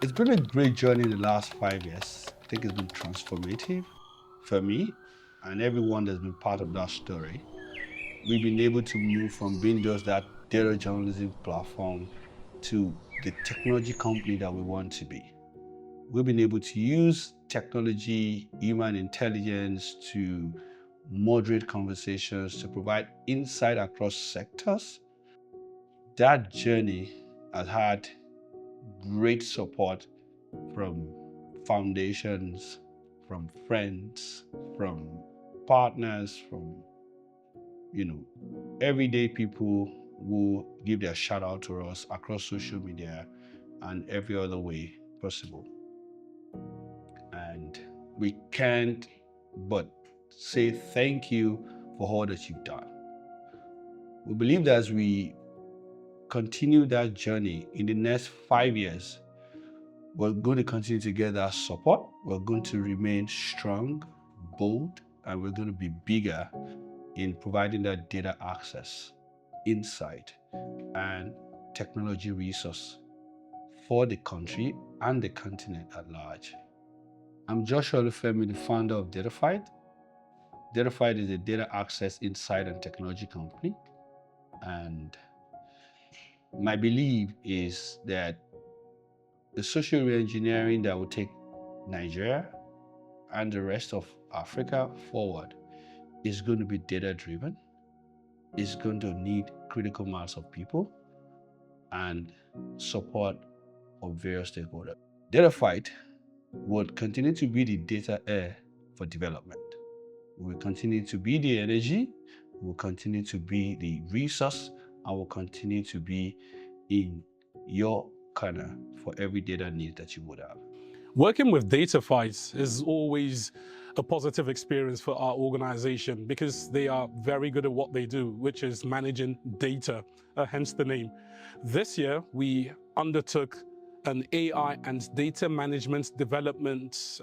It's been a great journey in the last 5 years. I think it's been transformative for me and everyone that's been part of that story. We've been able to move from being just that data journalism platform to the technology company that we want to be. We've been able to use technology, human intelligence to moderate conversations, to provide insight across sectors. That journey has had great support from foundations, from friends, from partners, from everyday people who give their shout out to us across social media and every other way possible. And we can't but say thank you for all that you've done. We believe that as we continue that journey in the next 5 years, we're going to continue to get that support. We're going to remain strong, bold, and we're going to be bigger in providing that data access, insight, and technology resource for the country and the continent at large. I'm Joshua Olufemi, the founder of Dataphyte. Dataphyte is a data access, insight, and technology company. And my belief is that the social reengineering that will take Nigeria and the rest of Africa forward is going to be data-driven. It's going to need critical mass of people and support of various stakeholders. Dataphyte will continue to be the data air for development. We will continue to be the energy, we will continue to be the resource, and will continue to be in your corner for every data need that you would have. Working with Dataphyte is always a positive experience for our organization because they are very good at what they do, which is managing data, hence the name. This year, we undertook an AI and data management development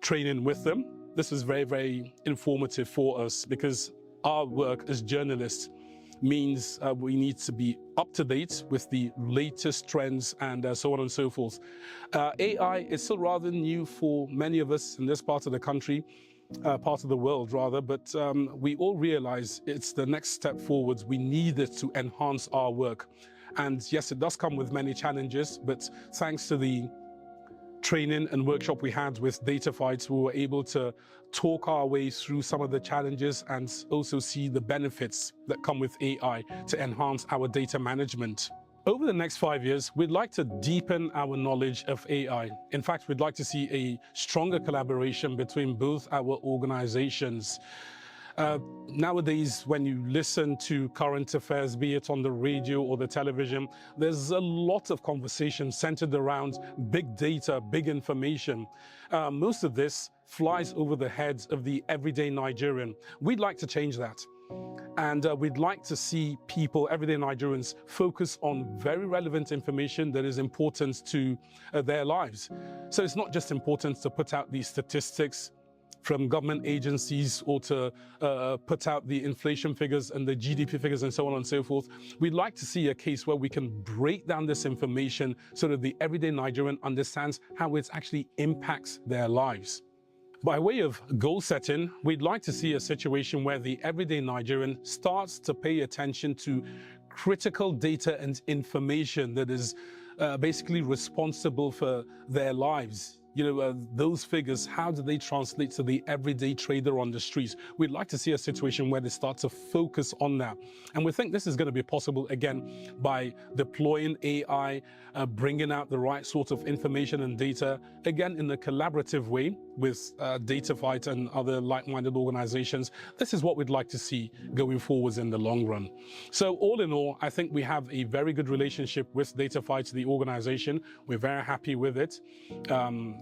training with them. This was very, very informative for us because our work as journalists means we need to be up to date with the latest trends and so on and so forth. AI is still rather new for many of us in this part of the country, part of the world rather, but we all realize it's the next step forwards. We need it to enhance our work. And yes, it does come with many challenges, but thanks to the training and workshop we had with Dataphyte, we were able to talk our way through some of the challenges and also see the benefits that come with AI to enhance our data management. Over the next 5 years, we'd like to deepen our knowledge of AI. In fact, we'd like to see a stronger collaboration between both our organizations. Nowadays, when you listen to current affairs, be it on the radio or the television, there's a lot of conversation centered around big data, big information. Most of this flies over the heads of the everyday Nigerian. We'd like to change that. And we'd like to see people, everyday Nigerians, focus on very relevant information that is important to their lives. So it's not just important to put out these statistics from government agencies or to put out the inflation figures and the GDP figures and so on and so forth. We'd like to see a case where we can break down this information so that the everyday Nigerian understands how it actually impacts their lives. By way of goal setting, we'd like to see a situation where the everyday Nigerian starts to pay attention to critical data and information that is basically responsible for their lives. Those figures, how do they translate to the everyday trader on the streets? We'd like to see a situation where they start to focus on that. And we think this is going to be possible, again, by deploying AI, bringing out the right sort of information and data, again, in a collaborative way with Dataphyte and other like-minded organizations. This is what we'd like to see going forwards in the long run. So all in all, I think we have a very good relationship with Dataphyte, the organization. We're very happy with it.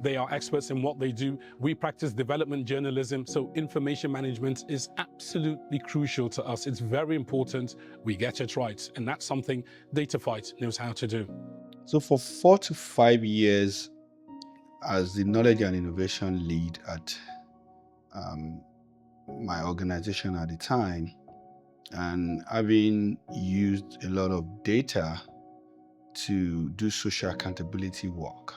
They are experts in what they do. We practice development journalism, so information management is absolutely crucial to us. It's very important we get it right, and that's something Dataphyte knows how to do. So for 4 to 5 years as the knowledge and innovation lead at my organization at the time, and having used a lot of data to do social accountability work,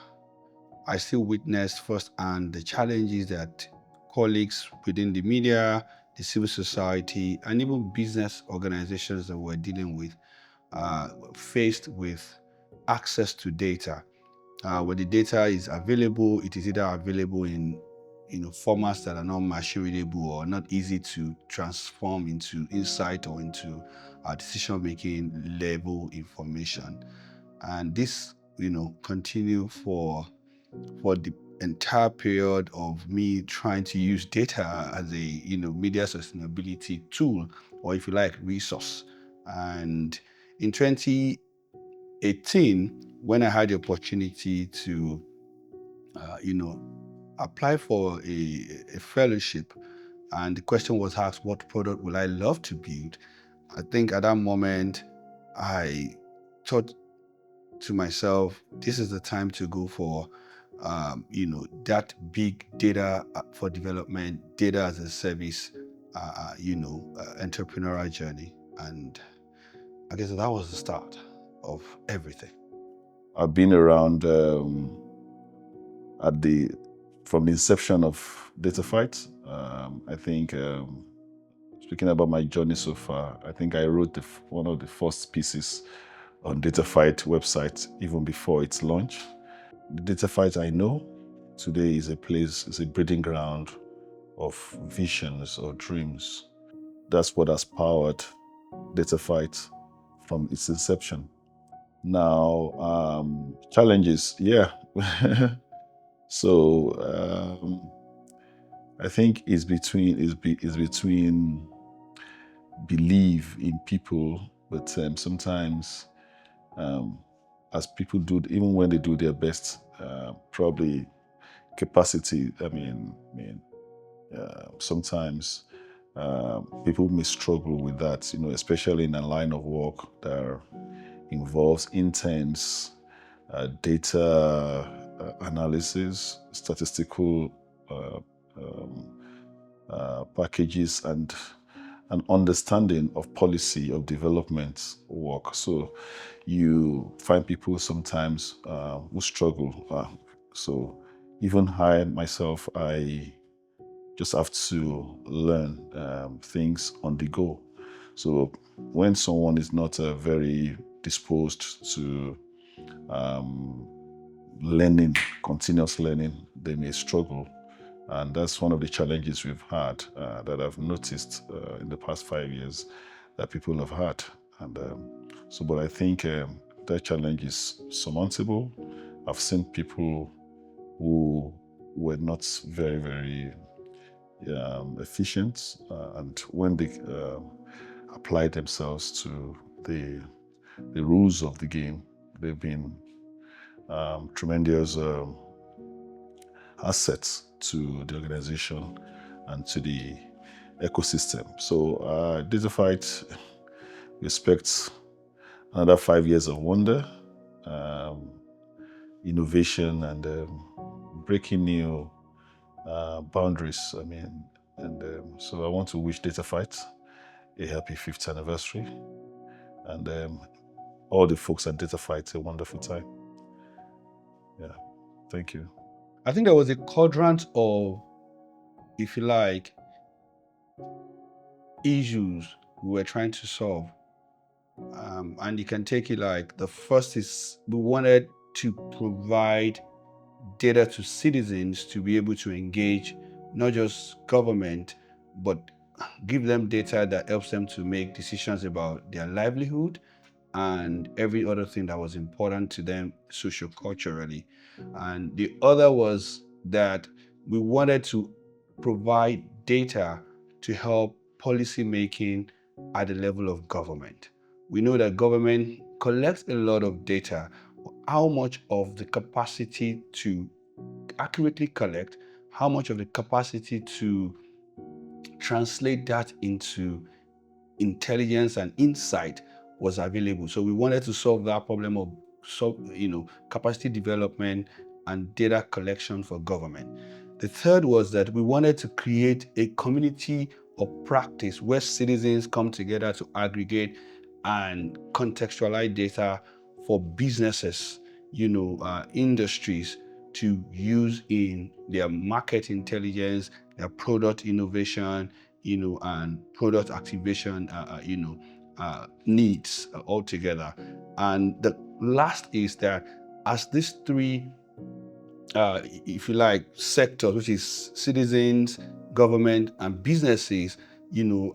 I still witnessed firsthand the challenges that colleagues within the media, the civil society, and even business organizations that we're dealing with faced with access to data. When the data is available, it is either available in formats that are not machine readable or not easy to transform into insight or into decision-making level information. And this, continue for the entire period of me trying to use data as a media sustainability tool, or if you like, resource. And in 2018, when I had the opportunity to apply for a fellowship, and the question was asked, what product will I love to build? I think at that moment I thought to myself, this is the time to go for that big data for development, data as a service, entrepreneurial journey. And I guess that was the start of everything. I've been around from the inception of Dataphyte. I think speaking about my journey so far, I think I wrote one of the first pieces on Dataphyte website even before its launch. The Dataphyte I know today is a breeding ground of visions or dreams. That's what has powered Dataphyte from its inception. Now, challenges, yeah. So I think it's between belief in people, but sometimes as people do, even when they do their best, probably capacity. Sometimes people may struggle with that, especially in a line of work that involves intense data analysis, statistical packages, and an understanding of policy of development work. So you find people sometimes who struggle. So even I myself, I just have to learn things on the go. So when someone is not very disposed to learning, continuous learning, they may struggle. And that's one of the challenges we've had that I've noticed in the past 5 years that people have had. And but I think that challenge is surmountable. I've seen people who were not very, very efficient, and when they apply themselves to the rules of the game, they've been tremendous assets to the organization and to the ecosystem. So Dataphyte expects another 5 years of wonder, innovation, and breaking new boundaries. So I want to wish Dataphyte a happy 5th anniversary, and all the folks at Dataphyte a wonderful time. Yeah, thank you. I think there was a quadrant of, if you like, issues we were trying to solve. And you can take it like the first is we wanted to provide data to citizens to be able to engage not just government, but give them data that helps them to make decisions about their livelihood and every other thing that was important to them socioculturally. And the other was that we wanted to provide data to help policy making at the level of government. We know that government collects a lot of data. How much of the capacity to accurately collect, how much of the capacity to translate that into intelligence and insight was available. So we wanted to solve that problem of capacity development and data collection for government. The third was that we wanted to create a community of practice where citizens come together to aggregate and contextualize data for businesses, industries, to use in their market intelligence, their product innovation, and product activation, needs altogether. And the last is that as these three, if you like, sectors, which is citizens, government, and businesses,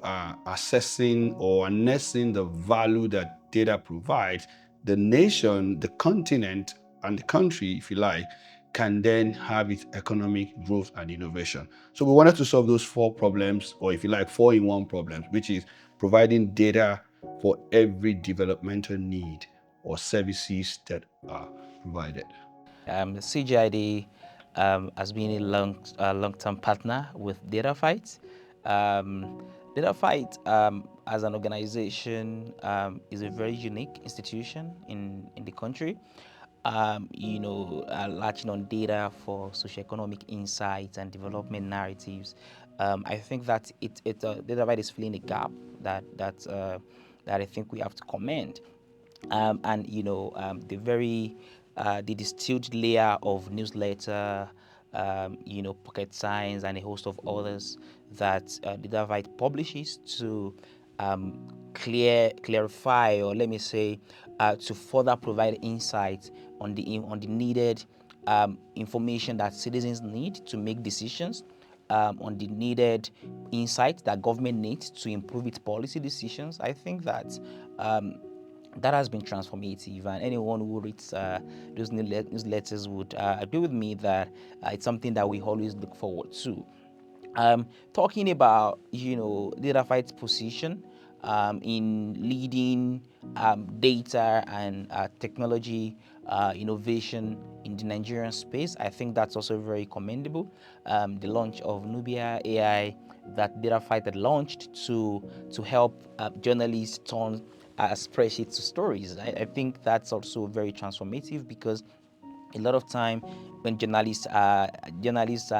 are assessing or harnessing the value that data provides, the nation, the continent, and the country, if you like, can then have its economic growth and innovation. So we wanted to solve those four problems, or if you like, four-in-one problems, which is providing data for every developmental need or services that are provided. CGID has been a long-term partner with Dataphyte. Dataphyte, as an organization, is a very unique institution in the country. Latching on data for socioeconomic insights and development narratives. I think that Dataphyte is filling a gap that I think we have to commend. The distilled layer of newsletter, pocket science, and a host of others that the Dataphyte publishes to clarify, or let me say, to further provide insight on the needed information that citizens need to make decisions, on the needed insight that government needs to improve its policy decisions. I think that that has been transformative, and anyone who reads those newsletters would agree with me that it's something that we always look forward to. Talking about Dataphyte's position in leading data and technology innovation in the Nigerian space, I think that's also very commendable. The launch of Nubia AI that Dataphyte had launched to help journalists turn spreadsheets to stories. I think that's also very transformative, because a lot of time when journalists are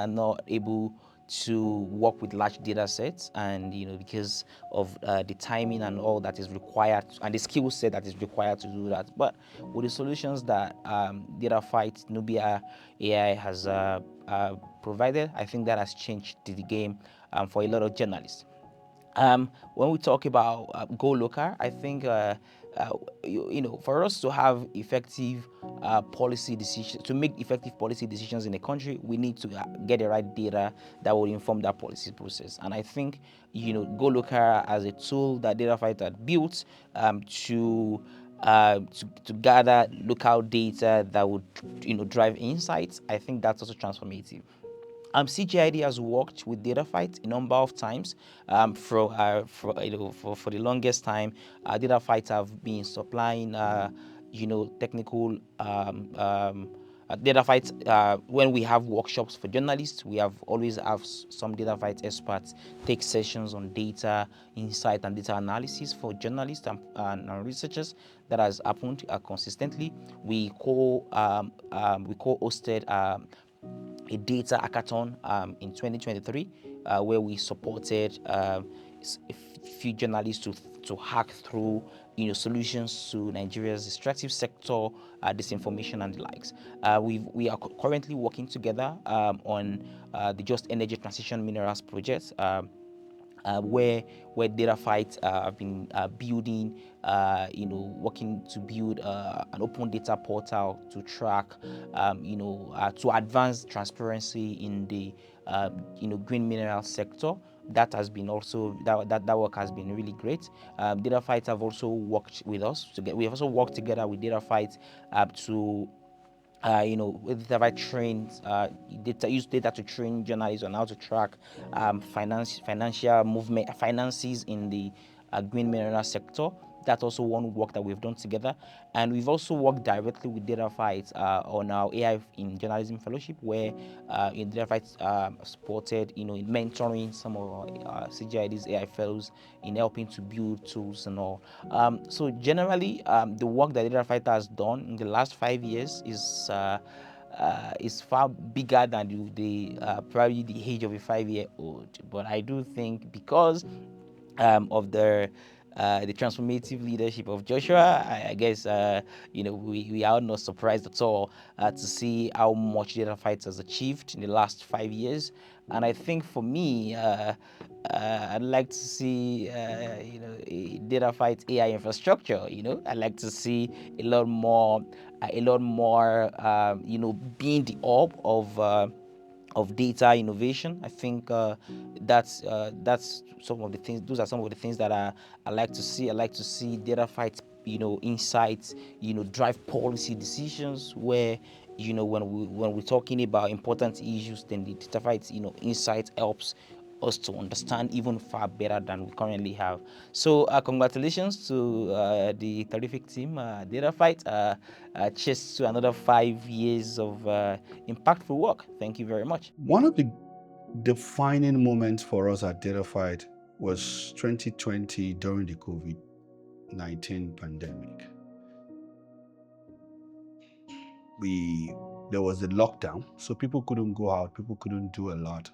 not able to work with large data sets, and because of the timing and all that is required, and the skill set that is required to do that. But with the solutions that Dataphyte Nubia AI has provided, I think that has changed the game for a lot of journalists. When we talk about Goloka, I think for us to have effective policy decisions, to make effective policy decisions in a country, we need to get the right data that will inform that policy process. And I think Goloka as a tool that Dataphyte had built to gather local data that would drive insights, I think that's also transformative. CGID has worked with Dataphyte a number of times. For the longest time, Dataphyte have been supplying, technical Dataphyte. When we have workshops for journalists, we have always have some Dataphyte experts take sessions on data insight and data analysis for journalists and researchers. That has happened consistently. We co-hosted a data hackathon in 2023, where we supported a few journalists to hack through solutions to Nigeria's extractive sector, disinformation, and the likes. We are currently working together on the Just Energy Transition Minerals project. Where Dataphyte have been building, working to build an open data portal to track, to advance transparency in the, green mineral sector. That has been also that work has been really great. Dataphyte have also worked with us. We have also worked together with Dataphyte to with Dataphyte trains, use data to train journalists on how to track financial movement, finances in the green mineral sector. That's also one work that we've done together, and we've also worked directly with Dataphyte on our AI in Journalism Fellowship, where Dataphyte supported, in mentoring some of our CGID's AI fellows in helping to build tools and all. So generally, the work that Dataphyte has done in the last 5 years is far bigger than probably the age of a 5-year-old. But I do think because of the the transformative leadership of Joshua. I guess we are not surprised at all to see how much Dataphyte has achieved in the last 5 years. And I think for me, I'd like to see a Dataphyte AI infrastructure. I'd like to see a lot more, being the hub of data innovation. I think that's some of the things. Those are some of the things that I like to see. I like to see Dataphyte, insights, drive policy decisions where, when we're talking about important issues, then the Dataphyte, insight helps us to understand even far better than we currently have. So congratulations to the terrific team, Dataphyte. Cheers to another 5 years of impactful work. Thank you very much. One of the defining moments for us at Dataphyte was 2020 during the COVID-19 pandemic. There was a lockdown, so people couldn't go out, people couldn't do a lot.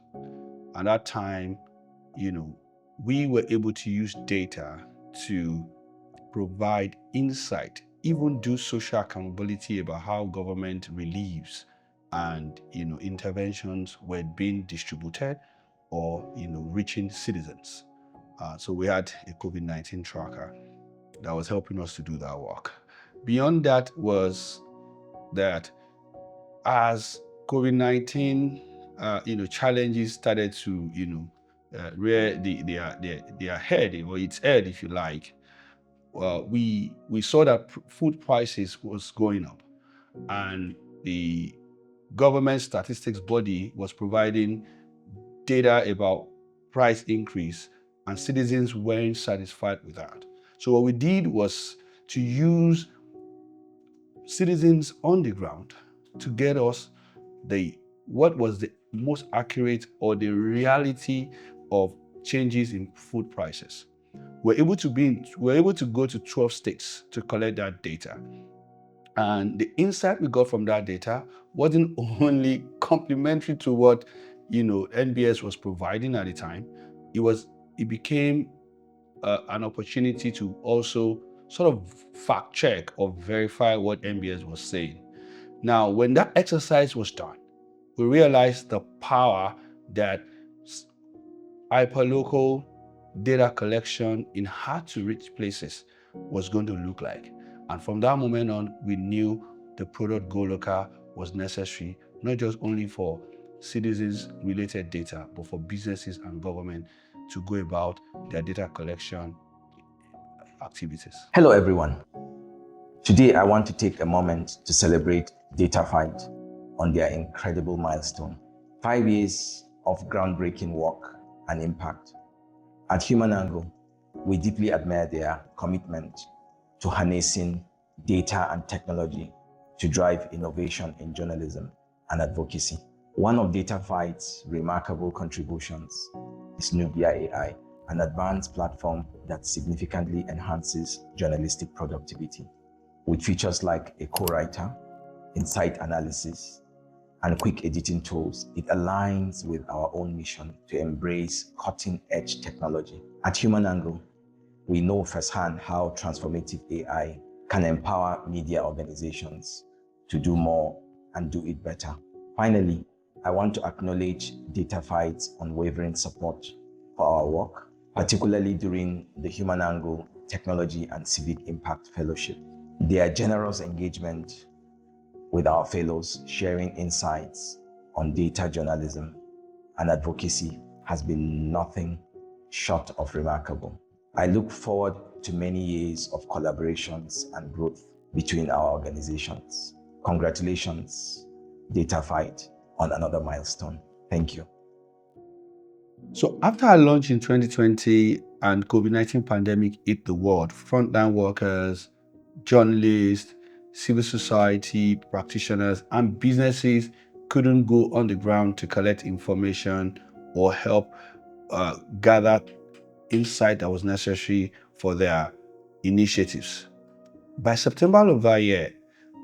At that time, we were able to use data to provide insight, even do social accountability about how government relieves and interventions were being distributed or reaching citizens. So we had a COVID-19 tracker that was helping us to do that work. Beyond that was that as COVID-19 challenges started to rear their head, or its head, if you like, we saw that food prices was going up, and the government statistics body was providing data about price increase, and citizens weren't satisfied with that. So what we did was to use citizens on the ground to get us what was the most accurate or the reality of changes in food prices. We're able to go to 12 states to collect that data. And the insight we got from that data wasn't only complementary to what NBS was providing at the time. It became an opportunity to also sort of fact check or verify what NBS was saying. Now, when that exercise was done, we realized the power that hyperlocal data collection in hard-to-reach places was going to look like. And from that moment on, we knew the product Goloka was necessary, not just only for citizens-related data, but for businesses and government to go about their data collection activities. Hello, everyone. Today, I want to take a moment to celebrate Dataphyte on their incredible milestone. 5 years of groundbreaking work and impact. At Human Angle, we deeply admire their commitment to harnessing data and technology to drive innovation in journalism and advocacy. One of Dataphyte's remarkable contributions is Nubia AI, an advanced platform that significantly enhances journalistic productivity. With features like a co-writer, insight analysis, and quick editing tools, it aligns with our own mission to embrace cutting-edge technology. At Human Angle, we know firsthand how transformative AI can empower media organizations to do more and do it better. Finally, I want to acknowledge Dataphyte's unwavering support for our work, particularly during the Human Angle Technology and Civic Impact Fellowship. Their generous engagement with our fellows, sharing insights on data journalism and advocacy, has been nothing short of remarkable. I look forward to many years of collaborations and growth between our organizations. Congratulations, Dataphyte, on another milestone. Thank you. So after our launch in 2020 and COVID-19 pandemic hit the world, frontline workers, journalists, civil society practitioners, and businesses couldn't go on the ground to collect information or help gather insight that was necessary for their initiatives. By September of that year,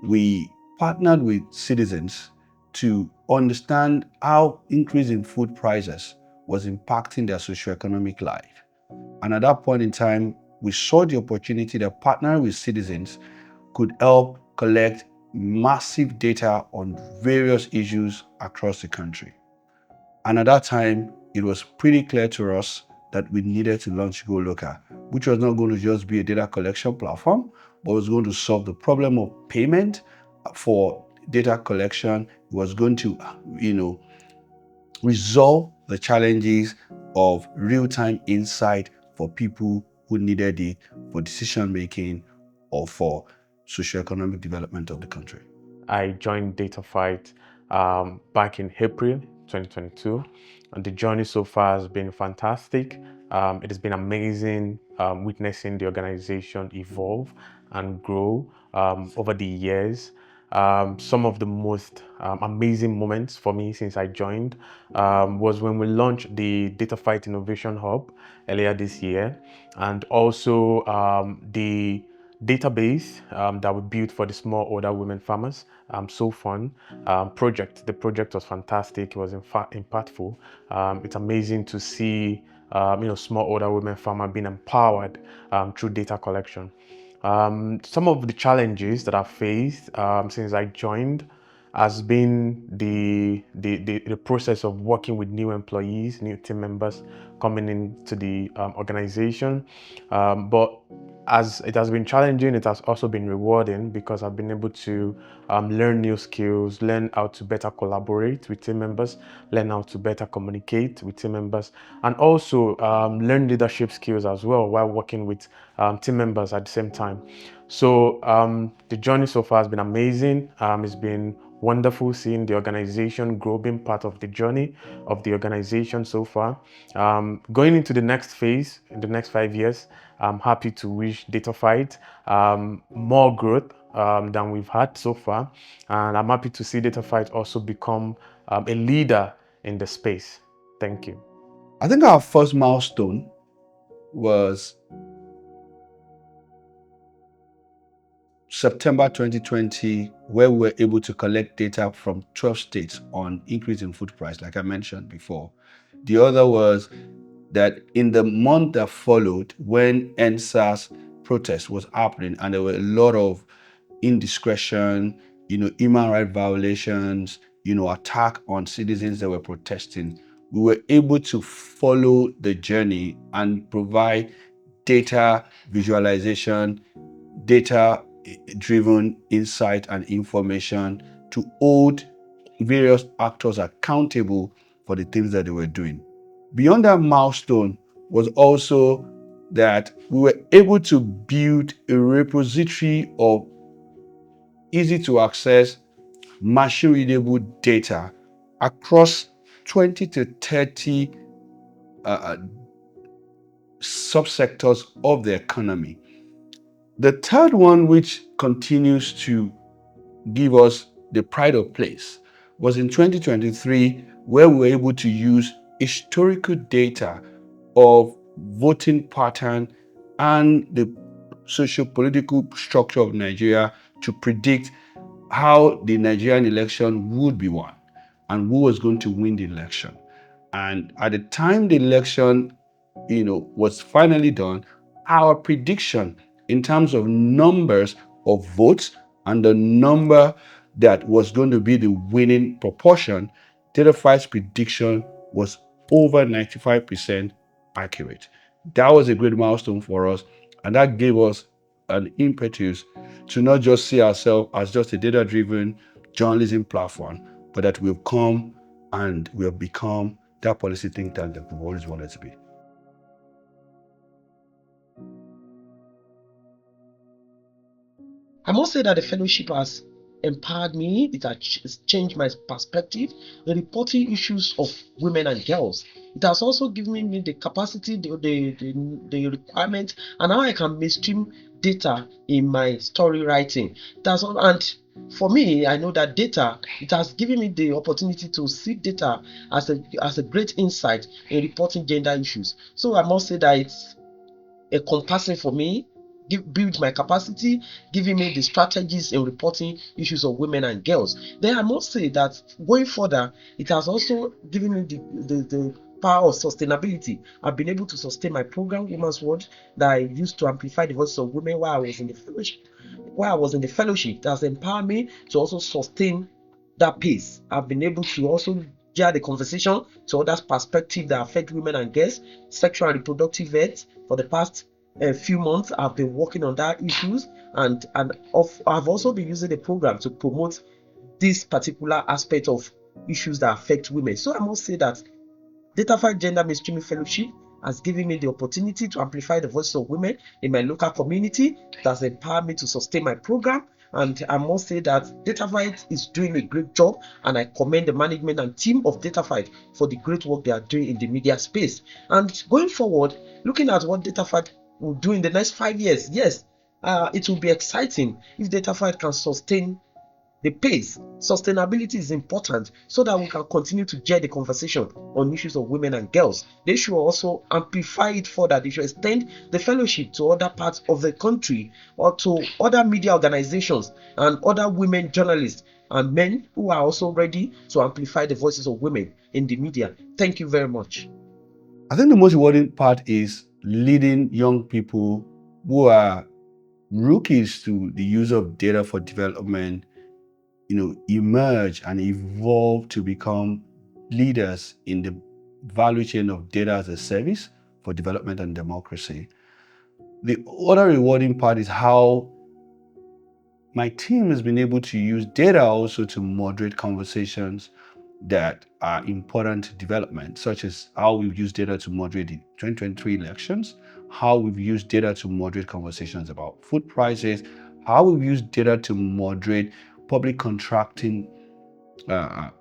we partnered with citizens to understand how increase in food prices was impacting their socioeconomic life. And at that point in time, we saw the opportunity that partnering with citizens could help collect massive data on various issues across the country. And at that time, it was pretty clear to us that we needed to launch Goloka, which was not going to just be a data collection platform, but was going to solve the problem of payment for data collection. It was going to, resolve the challenges of real-time insight for people who needed it for decision making or for socioeconomic development of the country. I joined Dataphyte back in April 2022, and the journey so far has been fantastic. It has been amazing witnessing the organization evolve and grow over the years. Some of the most amazing moments for me since I joined was when we launched the Dataphyte Innovation Hub earlier this year, and also the database that we built for the smallholder women farmers. So fun project. The project was fantastic. It was in fact impactful. It's amazing to see smallholder women farmer being empowered through data collection. Some of the challenges that I've faced since I joined has been the process of working with new employees, new team members coming into the organization. But as it has been challenging, it has also been rewarding because I've been able to learn new skills, learn how to better collaborate with team members, learn how to better communicate with team members, and also learn leadership skills as well while working with team members at the same time. So the journey so far has been amazing. It's been wonderful seeing the organization grow, being part of the journey of the organization so far. Going into the next phase, in the next 5 years, I'm happy to wish Dataphyte more growth than we've had so far. And I'm happy to see Dataphyte also become a leader in the space. Thank you. I think our first milestone was September 2020, where we were able to collect data from 12 states on increase in food price, like I mentioned before. The other was that in the month that followed, when NSAS protest was happening and there were a lot of indiscretion, human rights violations, attack on citizens that were protesting, we were able to follow the journey and provide data visualization, data-driven insight and information to hold various actors accountable for the things that they were doing. Beyond that milestone was also that we were able to build a repository of easy to access, machine readable data across 20 to 30 subsectors of the economy. The third one, which continues to give us the pride of place, was in 2023, where we were able to use historical data of voting pattern and the socio-political structure of Nigeria to predict how the Nigerian election would be won and who was going to win the election. And at the time the election, was finally done, our prediction in terms of numbers of votes and the number that was going to be the winning proportion, Dataphyte's prediction was over 95% accurate. That was a great milestone for us, and that gave us an impetus to not just see ourselves as just a data-driven journalism platform, but that we've come and we have become that policy think tank that we've always wanted to be. I must say that the fellowship has empowered me. It has changed my perspective in reporting issues of women and girls. It has also given me the capacity, the requirement, and how I can mainstream data in my story writing. And for me, I know that data, it has given me the opportunity to see data as a great insight in reporting gender issues. So I must say that it's encompassing for me, build my capacity, giving me the strategies in reporting issues of women and girls. Then I must say that going further, it has also given me the power of sustainability. I've been able to sustain my program, Women's World, that I used to amplify the voices of women while I was in the fellowship. That has empowered me to also sustain that pace. I've been able to also gear the conversation to other perspectives that affect women and girls, sexual and reproductive health. For the past few months, I've been working on that issues, and I've also been using the program to promote this particular aspect of issues that affect women. So I must say that Dataphyte Gender Mainstreaming Fellowship has given me the opportunity to amplify the voices of women in my local community. It has empowered me to sustain my program. And I must say that Dataphyte is doing a great job, and I commend the management and team of Dataphyte for the great work they are doing in the media space. And going forward, looking at what Dataphyte will do in the next 5 years, yes, it will be exciting if Dataphyte can sustain the pace. Sustainability is important so that we can continue to gear the conversation on issues of women and girls. They should also amplify it further. They should extend the fellowship to other parts of the country or to other media organizations and other women journalists and men who are also ready to amplify the voices of women in the media. Thank you very much. I think the most rewarding part is leading young people who are rookies to the use of data for development, emerge and evolve to become leaders in the value chain of data as a service for development and democracy. The other rewarding part is how my team has been able to use data also to moderate conversations that are important to development, such as how we've used data to moderate the 2023 elections, how we've used data to moderate conversations about food prices, how we've used data to moderate public contracting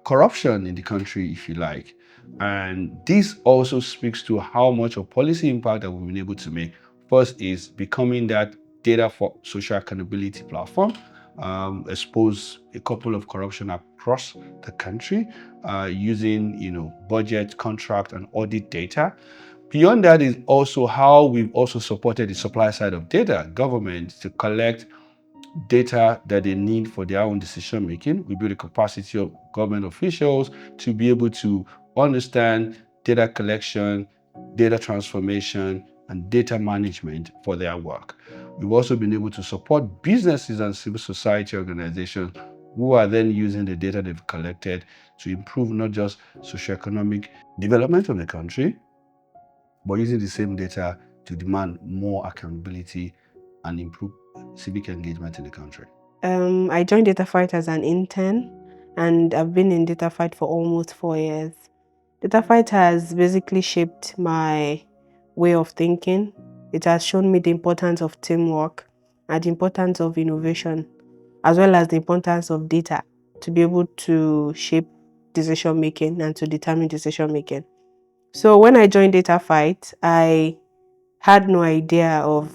corruption in the country, if you like. And this also speaks to how much of policy impact that we've been able to make. First is becoming that data for social accountability platform, expose a couple of corruption across the country using budget, contract, and audit data. Beyond that is also how we've also supported the supply side of data, government to collect data that they need for their own decision making. We build the capacity of government officials to be able to understand data collection, data transformation, and data management for their work. We've also been able to support businesses and civil society organizations who are then using the data they've collected to improve not just socioeconomic development of the country, but using the same data to demand more accountability and improve civic engagement in the country. I joined Dataphyte as an intern, and I've been in Dataphyte for almost 4 years. Dataphyte has basically shaped my way of thinking. It has shown me the importance of teamwork and the importance of innovation, as well as the importance of data to be able to shape decision making and to determine decision making. So when I joined Dataphyte, I had no idea of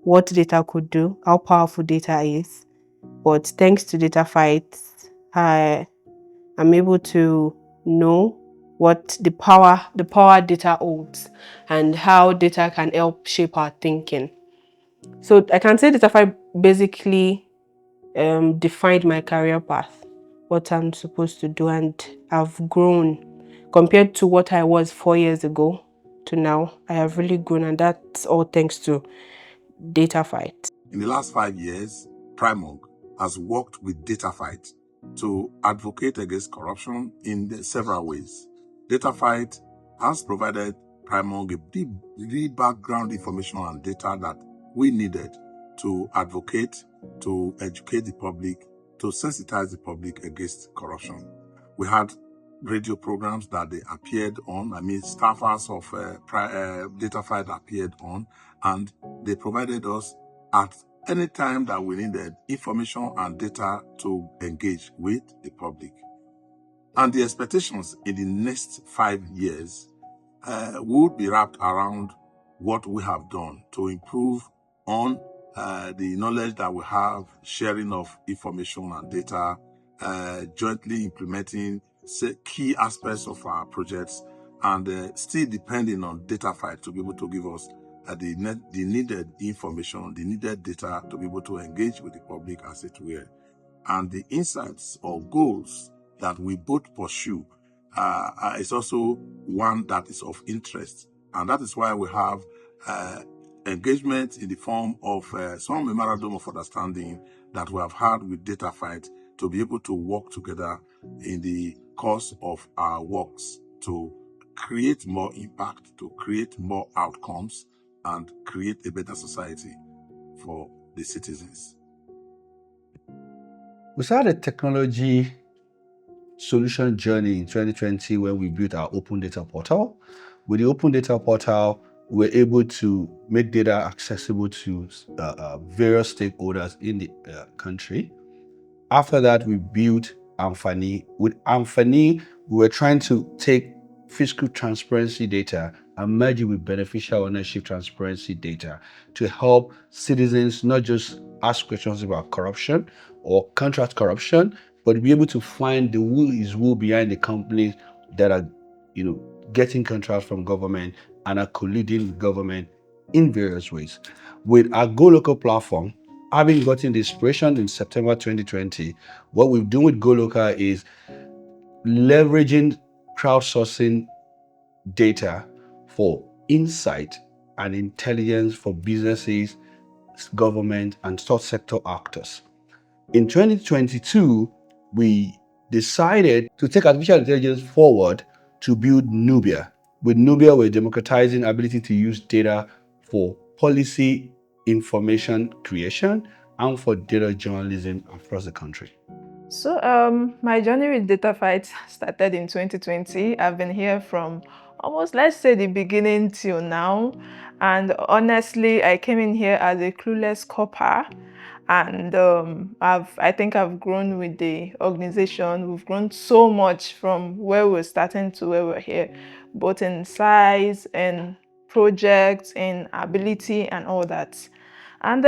what data could do, how powerful data is. But thanks to Dataphyte, I am able to know what the power data holds and how data can help shape our thinking. So I can say Dataphyte basically defined my career path, what I'm supposed to do, and I've grown compared to what I was 4 years ago to now. I have really grown, and that's all thanks to Dataphyte. In the last 5 years, Primog has worked with Dataphyte to advocate against corruption in several ways. Dataphyte has provided Primog the background information and data that we needed to advocate, to educate the public, to sensitize the public against corruption. We had radio programs that they appeared on. Staffers of Dataphyte appeared on, and they provided us at any time that we needed information and data to engage with the public. And the expectations in the next 5 years would be wrapped around what we have done to improve on the knowledge that we have, sharing of information and data, jointly implementing key aspects of our projects, and still depending on Dataphyte to be able to give us the needed information, the needed data to be able to engage with the public as it were. And the insights or goals that we both pursue is also one that is of interest. And that is why we have engagement in the form of some memorandum of understanding that we have had with Dataphyte to be able to work together in the course of our works to create more impact, to create more outcomes, and create a better society for the citizens. We started a technology solution journey in 2020 when we built our open data portal. With the open data portal, we're able to make data accessible to various stakeholders in the country. After that, we built Amfani. With Amfani, we were trying to take fiscal transparency data and merge it with beneficial ownership transparency data to help citizens not just ask questions about corruption or contract corruption, but be able to find the who is who behind the companies that are, getting contracts from government and are colluding with government in various ways. With our Goloka platform, having gotten the inspiration in September 2020, what we've done with Goloka is leveraging crowdsourcing data for insight and intelligence for businesses, government, and third sector actors. In 2022, we decided to take artificial intelligence forward to build Nubia. With Nubia, we're democratizing ability to use data for policy information creation and for data journalism across the country. So my journey with Dataphyte started in 2020. I've been here from almost, let's say, the beginning till now. And honestly, I came in here as a clueless copper. And I think I've grown with the organization. We've grown so much from where we're starting to where we're here, both in size and projects and ability and all that. And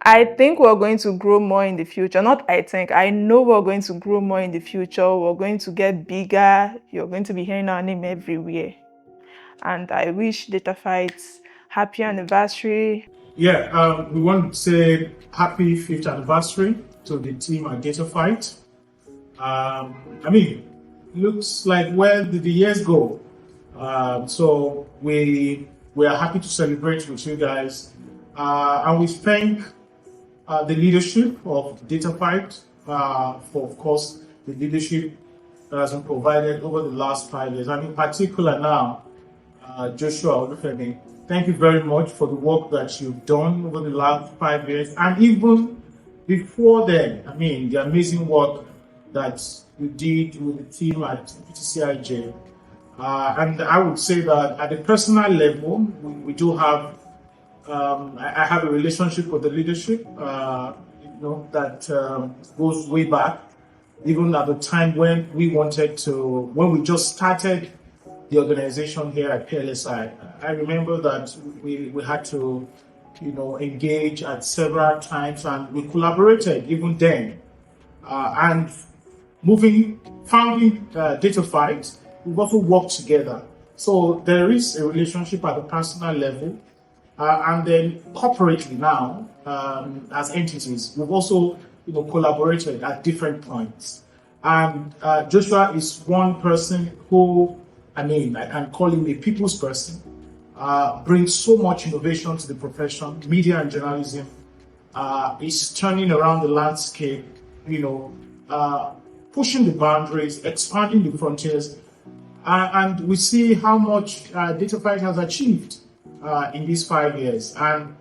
I think we're going to grow more in the future. Not I think, I know we're going to grow more in the future. We're going to get bigger. You're going to be hearing our name everywhere. And I wish Dataphyte happy anniversary. Yeah, we want to say happy 5th anniversary to the team at Dataphyte. Looks like where did the years go? So we are happy to celebrate with you guys. And we thank the leadership of Dataphyte for, of course, the leadership that has been provided over the last 5 years. And in particular now, Joshua Olufemi, thank you very much for the work that you've done over the last 5 years. And even before then, the amazing work that you did with the team at PTCIJ. And I would say that at a personal level, we do have I have a relationship with the leadership, that goes way back, even at the time when when we just started the organization here at PLSI. I remember that we had to, engage at several times, and we collaborated even then. And founding Dataphyte, we've also worked together. So there is a relationship at the personal level. And then corporately now, as entities, we've also collaborated at different points. And Joshua is one person who, I can call him a people's person, brings so much innovation to the profession, media and journalism. Is turning around the landscape, pushing the boundaries, expanding the frontiers. And we see how much Dataphyte has achieved in these 5 years, and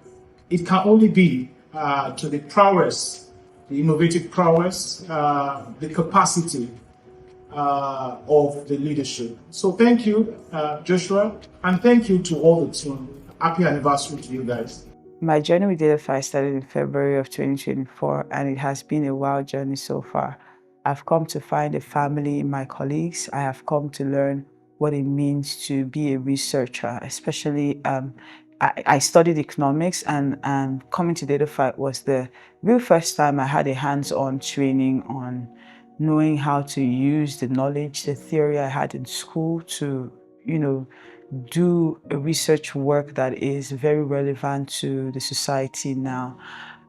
it can only be to the prowess, the innovative prowess, the capacity of the leadership. So thank you, Joshua, and thank you to all the team. Happy anniversary to you guys. My journey with Dataphyte started in February of 2024, and it has been a wild journey so far. I've come to find a family in my colleagues. I have come to learn what it means to be a researcher, especially I studied economics, and coming to Dataphyte was the real first time I had a hands-on training on knowing how to use the knowledge, the theory I had in school to, do a research work that is very relevant to the society now.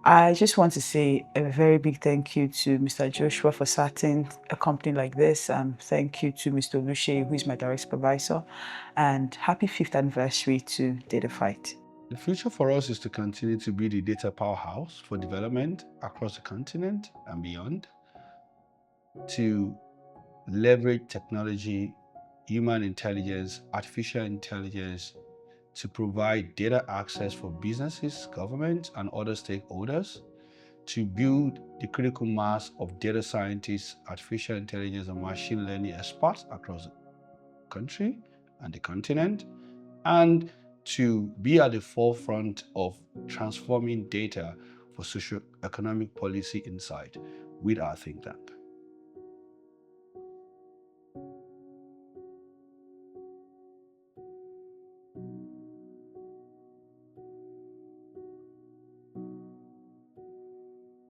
I just want to say a very big thank you to Mr. Joshua for starting a company like this. Thank you to Mr. Oluche, who is my direct supervisor, and happy 5th anniversary to Dataphyte. The future for us is to continue to be the data powerhouse for development across the continent and beyond, to leverage technology, human intelligence, artificial intelligence to provide data access for businesses, governments, and other stakeholders, to build the critical mass of data scientists, artificial intelligence, and machine learning experts across the country and the continent, and to be at the forefront of transforming data for socio-economic policy insight with our think tank.